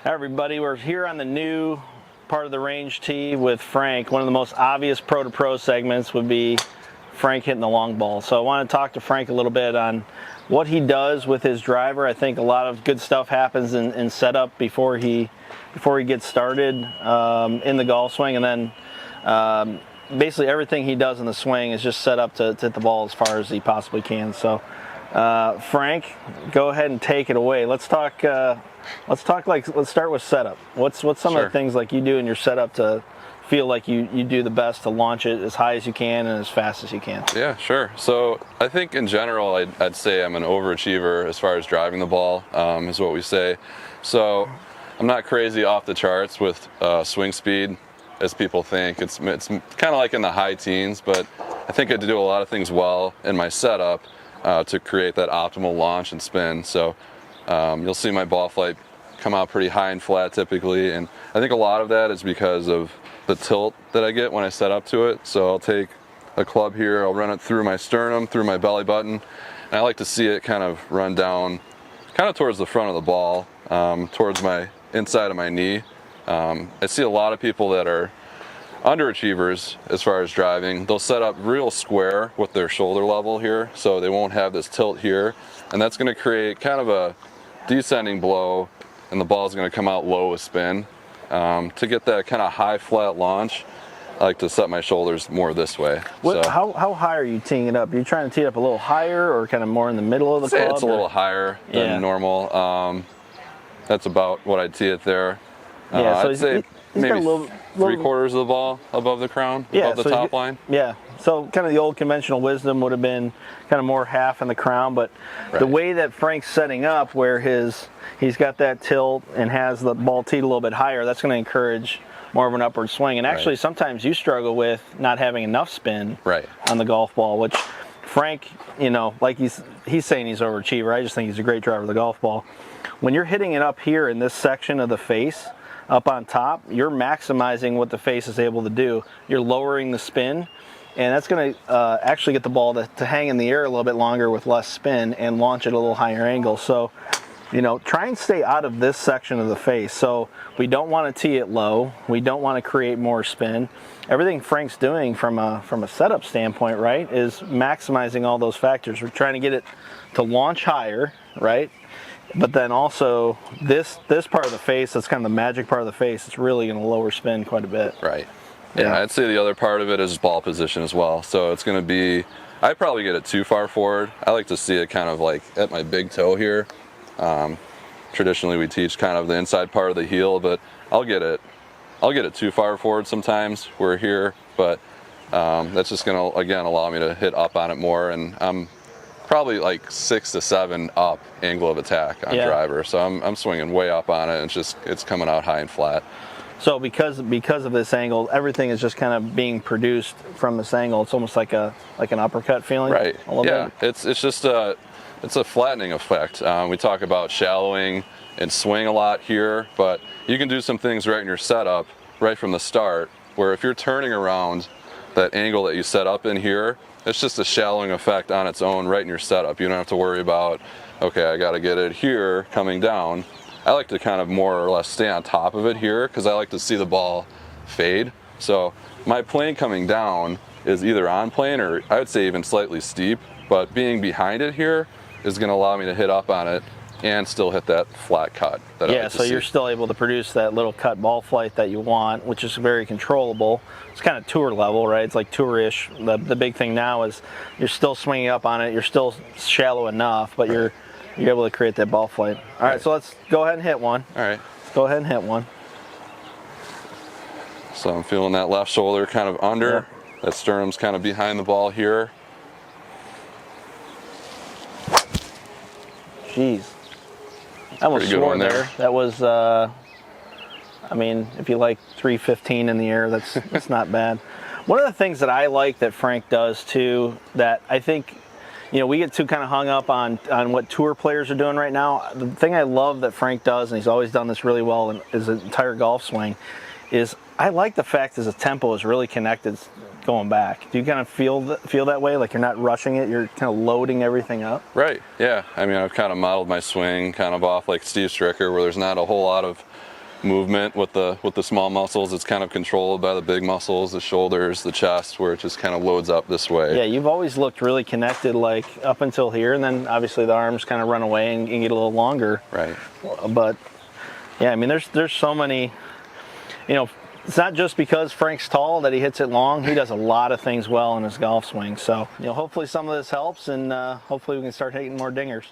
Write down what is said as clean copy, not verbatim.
Hi everybody, we're here on the new part of the range tee with Frank. One of the most obvious pro-to-pro segments would be Frank hitting the long ball. So I want to talk to Frank a little bit on what he does with his driver. I think a lot of good stuff happens in setup before he gets started in the golf swing, and then basically everything he does in the swing is just set up to hit the ball as far as he possibly can. So Frank, go ahead and take it away. Let's start with setup. What's some of the things like you do in your setup to feel like you do the best to launch it as high as you can and as fast as you can? Yeah, sure. So I think in general, I'd say I'm an overachiever as far as driving the ball, is what we say. So I'm not crazy off the charts with swing speed as people think. It's kind of like in the high teens, but I think I do a lot of things well in my setup to create that optimal launch and spin. So you'll see my ball flight come out pretty high and flat typically, and I think a lot of that is because of the tilt that I get when I set up to it. So I'll take a club here, I'll run it through my sternum, through my belly button, and I like to see it kind of run down kind of towards the front of the ball, towards my inside of my knee. I see a lot of people that are underachievers as far as driving. They'll set up real square with their shoulder level here, so they won't have this tilt here, and that's going to create kind of a descending blow, and the ball's going to come out low with spin. To get that kind of high flat launch, I like to set my shoulders more this way. How high are you teeing it up? Are you trying to tee it up a little higher or kind of more in the middle of the club? It's a little higher than normal. That's about what I'd tee it there. I'd say maybe three-quarters of the ball above the crown, above the top line. Yeah, so kind of the old conventional wisdom would have been kind of more half in the crown, but the way that Frank's setting up, where he's got that tilt and has the ball teed a little bit higher, that's going to encourage more of an upward swing. And actually, sometimes you struggle with not having enough spin on the golf ball, which Frank, like he's saying he's overachiever. I just think he's a great driver of the golf ball. When you're hitting it up here in this section of the face, up on top, you're maximizing what the face is able to do. You're lowering the spin, and that's going to actually get the ball to hang in the air a little bit longer with less spin and launch at a little higher angle. So, try and stay out of this section of the face. So we don't want to tee it low. We don't want to create more spin. Everything Frank's doing from a setup standpoint, right, is maximizing all those factors. We're trying to get it to launch higher, right? But then also this part of the face, that's kind of the magic part of the face, it's really going to lower spin quite a bit. Right. Yeah, I'd say the other part of it is ball position as well. So it's going to be, I probably get it too far forward. I like to see it kind of like at my big toe here. Traditionally we teach kind of the inside part of the heel, but I'll get it too far forward sometimes. We're here, but that's just going to, again, allow me to hit up on it more, and I'm probably like 6 to 7 up angle of attack on driver. So I'm swinging way up on it, and it's coming out high and flat. So because of this angle, everything is just kind of being produced from this angle. It's almost like an uppercut feeling. Right. Yeah. Bit. It's just a flattening effect. We talk about shallowing and swing a lot here, but you can do some things right in your setup right from the start, where if you're turning around that angle that you set up in here, it's just a shallowing effect on its own right in your setup. You don't have to worry about, okay, I got to get it here coming down. I like to kind of more or less stay on top of it here because I like to see the ball fade. So my plane coming down is either on plane or I would say even slightly steep, but being behind it here is going to allow me to hit up on it and still hit that flat cut. So you're still able to produce that little cut ball flight that you want, which is very controllable. It's kind of tour level, right? It's like tour-ish. The big thing now is you're still swinging up on it. You're still shallow enough, but you're able to create that ball flight. All right, so let's go ahead and hit one. All right. Let's go ahead and hit one. So I'm feeling that left shoulder kind of under. Yeah. That sternum's kind of behind the ball here. Jeez. That was swore there. That was, if you like 315 in the air, that's not bad. One of the things that I like that Frank does too, that I think, we get too kind of hung up on what tour players are doing right now. The thing I love that Frank does, and he's always done this really well in his entire golf swing, is I like the fact that his tempo is really connected going back. Do you kind of feel that way? Like you're not rushing it, you're kind of loading everything up? Right, yeah. I've kind of modeled my swing kind of off like Steve Stricker, where there's not a whole lot of movement with the small muscles. It's kind of controlled by the big muscles, the shoulders, the chest, where it just kind of loads up this way. Yeah, you've always looked really connected, like up until here, and then obviously the arms kind of run away and get a little longer. Right. But yeah, I mean, there's so many, you know, it's not just because Frank's tall that he hits it long. He does a lot of things well in his golf swing. So, you know, hopefully some of this helps, and hopefully we can start hitting more dingers.